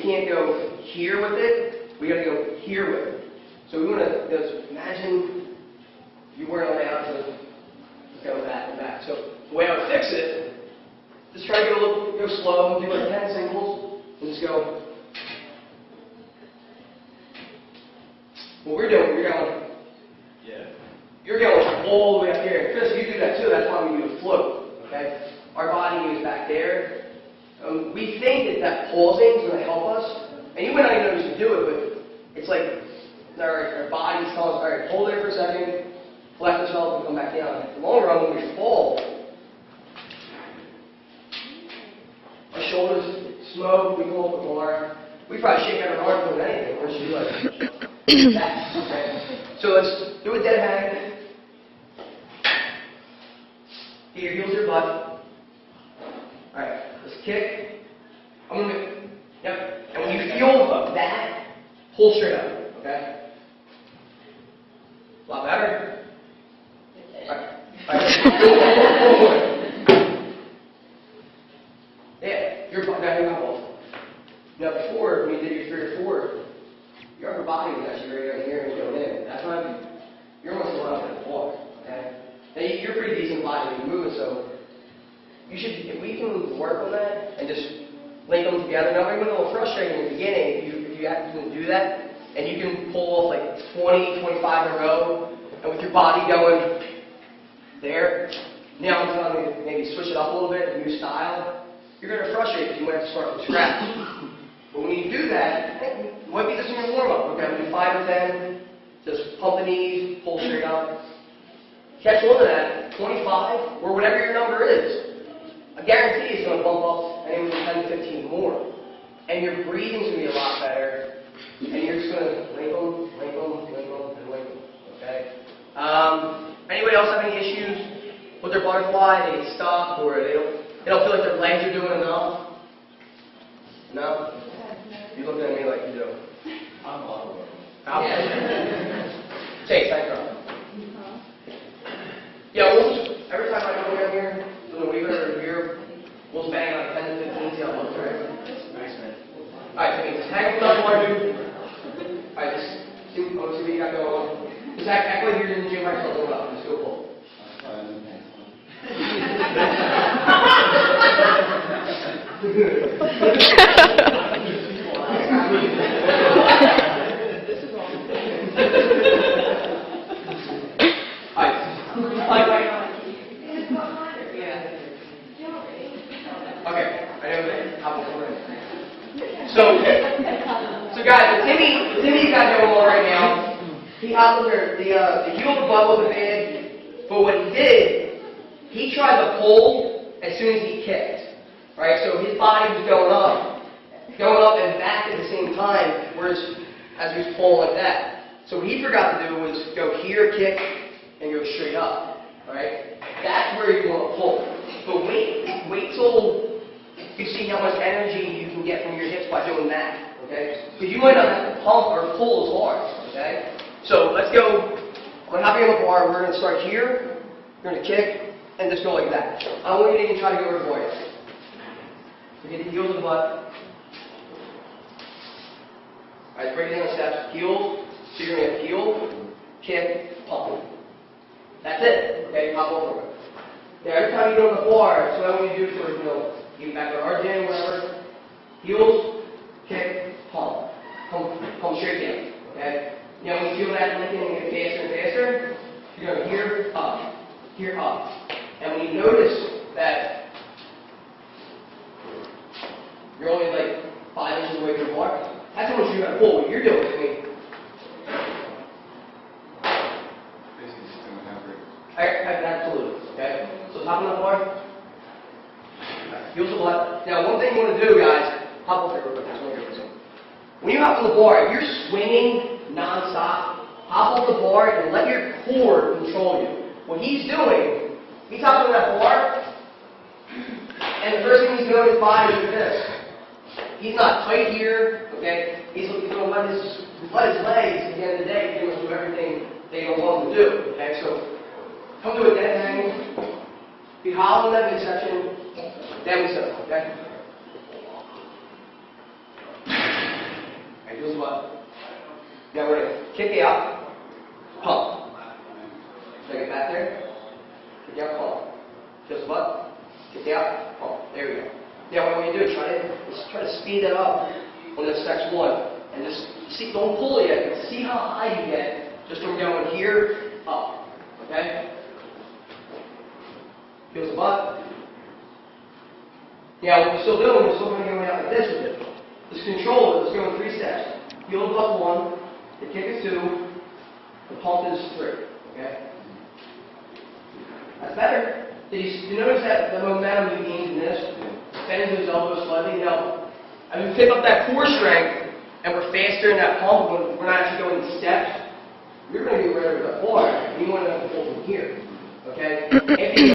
can't go here with it. We got to go here with it. So we want to just imagine you weren't allowed to go back and back. So the way I would fix it, just try to go slow, do like 10 singles, and just go. What we're doing, you're going all the way up here. Chris, you do that too. That's why we do a float. Okay? Our body is back there. We think that pausing is going to help us, and you might not even know you should do it, but it's like our body's telling us, all right, hold there for a second, collect yourself, and come back down. In the long run, when we fall, our shoulders smoke, we go up the bar. We probably shake out our arms more than anything. We're just like that. Okay? So let's do a dead hang. Get your heels to your butt. Alright, let's kick. I'm going to yep. And when you feel that, pull straight up. Okay? A lot better. Alright. Yeah, your butt, now you're not both. Now before, when you did your 3 or 4, your upper body was actually right here and going in. That's why you're almost allowed to walk. Okay? Now you're pretty decent body when you're moving, so you should, if we can work on that and just link them together. Now, it might be a little frustrating in the beginning if you have to do that, and you can pull off like 20, 25 in a row, and with your body going there. Now I'm telling you to maybe switch it up a little bit, a new style. You're going to frustrate because you might have to start from scratch. But when you do that, it might be just in your warm-up. Okay, we'll do 5 or 10, just pump the knees, pull straight up. Catch on to that, 25, or whatever your number is. I guarantee it's going to bump up anywhere from 10 to 15 more. And your breathing's going to be a lot better. And you're just going to link them, and link them. Okay? Anybody else have any issues with their butterfly? They get stuck, or they don't feel like their legs are doing enough? No? You look at me like you do. I'm all over. Chase, thank you. Yeah, we'll just, every time I go down here, we'll leave it over here, we'll just bang on 10 to 15, see how it looks, right? Nice, man. Alright, so just hang with us while I do. Alright, just see what you got going on. Just act like you're in the gym right now, hold up, just go pull. So guys, the Timmy got going on right now. He hopped over the heel of the butt wasn't bad, but what he did, he tried to pull as soon as he kicked. Right? So his body was going up and back at the same time, whereas as he was pulling like that. So what he forgot to do was go here, kick, and go straight up. Right? That's where you want to pull. But wait till you see how much energy you can get from your hips by doing that. Okay? Because you might not have to pump or pull as hard. Okay? So let's go. I'm going to hop you on the bar. We're going to start here. You're going to kick and just go like that. I don't want you to even try to go over the bar. So get the heels of the butt. Alright, break it down the steps. Heels. So you're going to have heel, kick, pump. That's it. Okay? Hop over it. Now every time you go on the bar, that's what I want you to do for, even back to our gym, whatever. Heels, kick, pump. Come straight down. Okay? Now when you feel that linking and get faster and faster, you're going here, up. Here, up. And when you notice that you're only like 5 inches away from the bar, that's how much you're going to pull. What you're doing, absolutely. Okay? So hop on the bar. Heels of butt. Now, one thing you want to do, guys, hop up there real quick. When you hop on the bar, if you're swinging non-stop, hop on the bar and let your core control you. What he's doing, he's hopping on that bar, and the first thing he's doing is body is this. He's not tight here, okay? He's going to let his legs, at the end of the day, do everything they don't want him to do, okay? So, come to a dead hang, be hollow in that midsection, then we settle, okay? And feels the butt. Now we're going to kick out, pump. So get back there, kick out, pump. Feels the butt, kick out, pump. There we go. Now what we do is try to speed that up on this next one. And just see, don't pull it yet, but see how high you get just from going here, up. Okay? Feels the butt. Now what we're still doing, we're still going to go out like this with it. This controller is going 3 steps. Feel the butt 1, the kick is 2, the pump is 3. Okay? That's better. Did you notice that the momentum you gained in this? Bends his elbow slightly. Now, as we pick up that core strength, and we're faster in that pump, when we're not actually going in steps, you're going to be right over the bar. You want to hold from here. Okay?